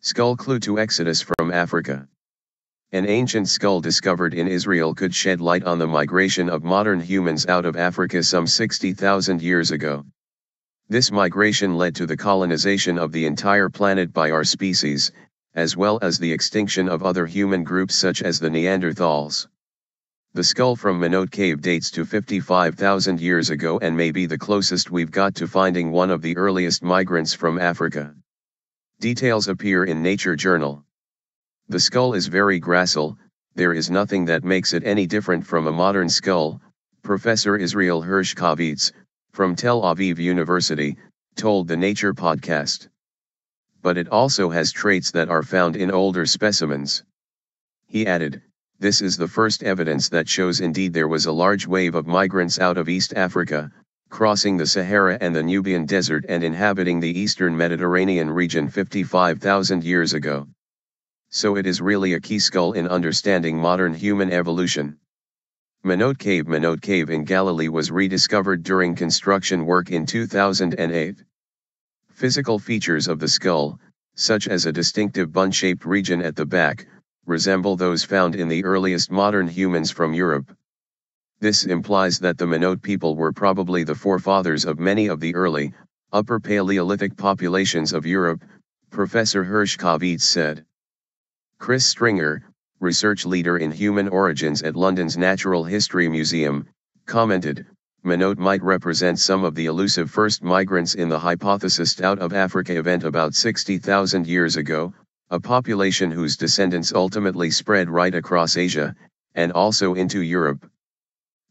Skull clue to exodus from Africa. An ancient skull discovered in Israel could shed light on the migration of modern humans out of Africa some 60,000 years ago. This migration led to the colonization of the entire planet by our species, as well as the extinction of other human groups such as the Neanderthals. The skull from Manot Cave dates to 55,000 years ago and may be the closest we've got to finding one of the earliest migrants from Africa. Details appear in Nature Journal. The skull is very gracile, there is nothing that makes it any different from a modern skull, Professor Israel Hershkovitz, from Tel Aviv University, told the Nature podcast. But it also has traits that are found in older specimens. He added, "This is the first evidence that shows indeed there was a large wave of migrants out of East Africa, crossing the Sahara and the Nubian desert and inhabiting the eastern Mediterranean region 55,000 years ago. So it is really a key skull in understanding modern human evolution." Manot Cave in Galilee was rediscovered during construction work in 2008. Physical features of the skull, such as a distinctive bun-shaped region at the back, resemble those found in the earliest modern humans from Europe. This implies that the Manot people were probably the forefathers of many of the early, Upper Paleolithic populations of Europe, Professor Hershkovitz said. Chris Stringer, research leader in human origins at London's Natural History Museum, commented, "Manot might represent some of the elusive first migrants in the hypothesized out of Africa event about 60,000 years ago, a population whose descendants ultimately spread right across Asia, and also into Europe."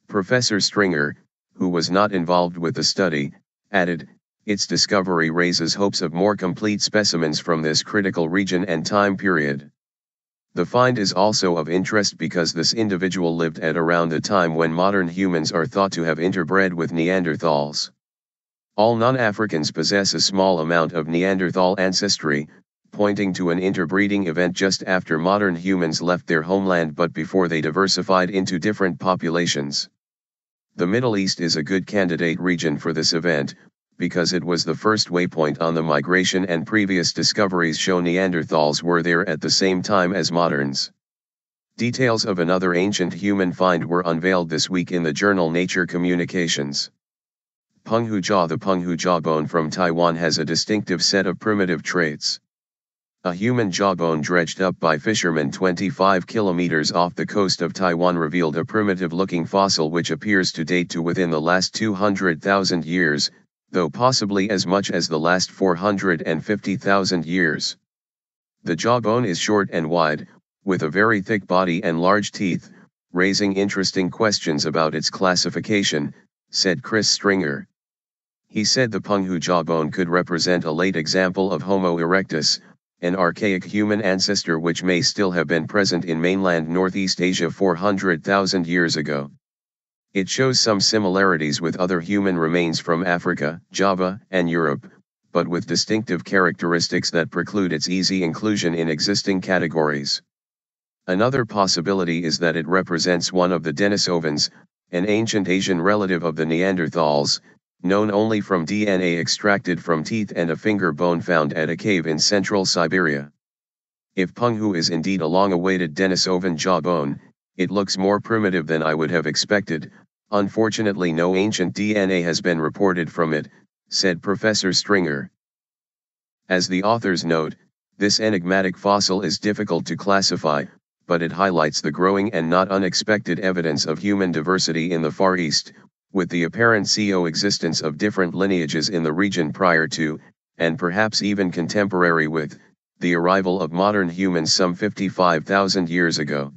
Professor Stringer, who was not involved with the study, added, "Its discovery raises hopes of more complete specimens from this critical region and time period." The find is also of interest because this individual lived at around the time when modern humans are thought to have interbred with Neanderthals. All non-Africans possess a small amount of Neanderthal ancestry, pointing to an interbreeding event just after modern humans left their homeland but before they diversified into different populations. The Middle East is a good candidate region for this event, because it was the first waypoint on the migration and previous discoveries show Neanderthals were there at the same time as moderns. Details of another ancient human find were unveiled this week in the journal Nature Communications. Penghu jaw. The Penghu jawbone from Taiwan has a distinctive set of primitive traits. A human jawbone dredged up by fishermen 25 kilometers off the coast of Taiwan revealed a primitive-looking fossil which appears to date to within the last 200,000 years, though possibly as much as the last 450,000 years. The jawbone is short and wide, with a very thick body and large teeth, raising interesting questions about its classification, said Chris Stringer. He said the Penghu jawbone could represent a late example of Homo erectus, an archaic human ancestor which may still have been present in mainland Northeast Asia 400,000 years ago. It shows some similarities with other human remains from Africa, Java, and Europe, but with distinctive characteristics that preclude its easy inclusion in existing categories. Another possibility is that it represents one of the Denisovans, an ancient Asian relative of the Neanderthals, known only from DNA extracted from teeth and a finger bone found at a cave in central Siberia. If Penghu is indeed a long-awaited Denisovan jawbone, it looks more primitive than I would have expected. Unfortunately, no ancient DNA has been reported from it, said Professor Stringer. As the authors note, this enigmatic fossil is difficult to classify, but it highlights the growing and not unexpected evidence of human diversity in the Far East, with the apparent coexistence of different lineages in the region prior to, and perhaps even contemporary with, the arrival of modern humans some 55,000 years ago.